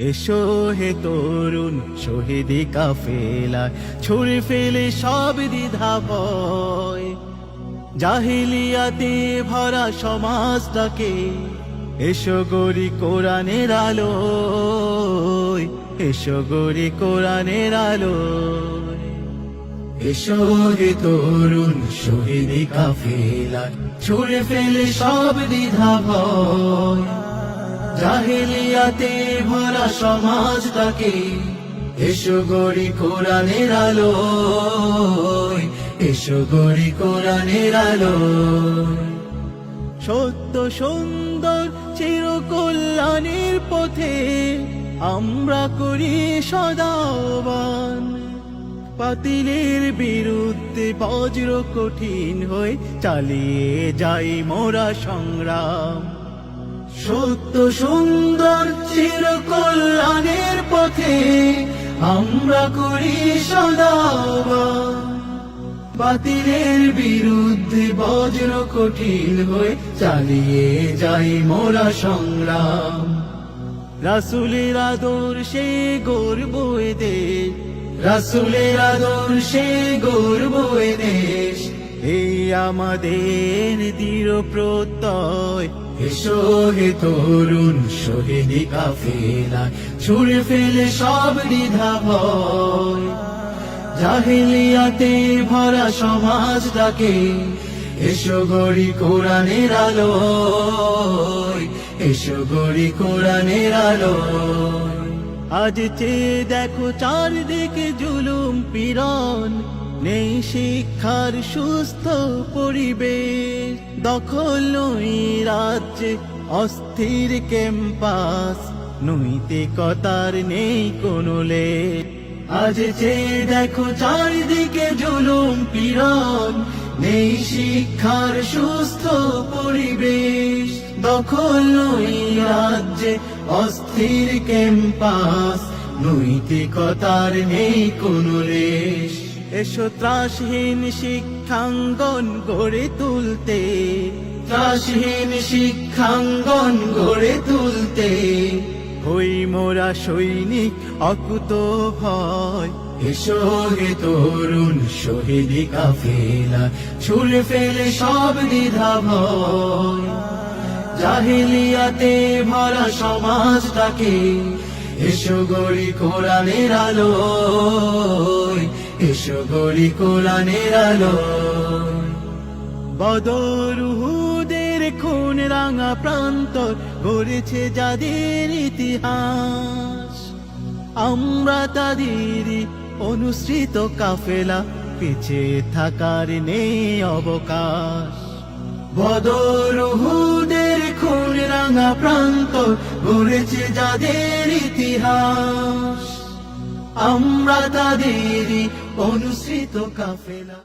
এসো হে তরুণ শহীদি কাফেলা, ছুড়ে ফেলে সব দ্বিধা ভয়। জাহিলিয়াতে ভরা সমাজটাকে এসো গড়ি কোরআনের আলোয়, এসো গড়ি কোরআনের আলোয়। এসো হে তরুণ শহীদি কাফেলা, ছুড়ে ফেলে সব দ্বিধা ভয়। জাহিলিয়াতে ভরা সমাজটাকে এসো গড়ি কোরআনের আলোয়, এসো গড়ি কোরআনের আলোয়। সত্য সুন্দর চিরকল্যাণের পথে আমরা করি সদা আহ্বান। বাতিলের বিরুদ্ধে বজ্র কঠিন হয়ে চালিয়ে যাই মোরা সংগ্রাম। সত্য সুন্দর চিরকল্যাণের পথে আমরা করি সদা আহ্বান। বাতিলের বিরুদ্ধে বজ্র কঠিন হয়ে চালিয়ে যাই মোরা সংগ্রাম। রাসূলের আদর্শে গর্ব এ দেশ, রাসূলের আদর্শে গর্ব এ দেশ। এই আমাদের দৃঢ় প্রত্যয়। এসো হে তরুণ শহীদি কাফেলা, ছুড়ে ফেলে সব দ্বিধা ভয়। জাহিলিয়াতে ভরা সমাজটাকে এসো গড়ি কোরআনের আলোয়, এসো গড়ি কোরআনের আলোয়। আজ চেয়ে দেখো চারদিকে জুলুম পীড়ন, নেই শিক্ষার সুস্থ পরিবেশ। দখল নই রাজ্যে অস্থির ক্যাম্পাস, নৈতিকতার নেই কোনো লেশ। আজ চেয়ে দেখো চারিদিকে জুলুম পীড়ন, নেই শিক্ষার সুস্থ পরিবেশ। দখল নই রাজ্যে অস্থির ক্যাম্পাস, নৈতিকতার নেই কোনো লেশ। এসো ত্রাসহীন শিক্ষাঙ্গন গড়ে তুলতে, ত্রাসহীন শিক্ষাঙ্গন গড়ে তুলতে। হই মোরা সৈনিক অকুত ভয়। এসো হে তরুণ শহীদি কাফেলা, ছুড়ে ফেলে সব দ্বিধা ভয়। জাহিলিয়াতে ভরা সমাজটাকে এসো গড়ি কোরআনের আলোয়, এসো গড়ি কোরআনের আলোয়। বদর উহুদের খুন রাঙা প্রান্তর গড়েছে যাদের ইতিহাস। আমরা তাদেরই অনুসৃত কাফেলা, পিছিয়ে থাকার নেই অবকাশ। বদর উহুদের খুন রাঙা প্রান্তর গড়েছে যাদের ইতিহাস। আমরা তাদেরই অনুসৃত কাফেলা।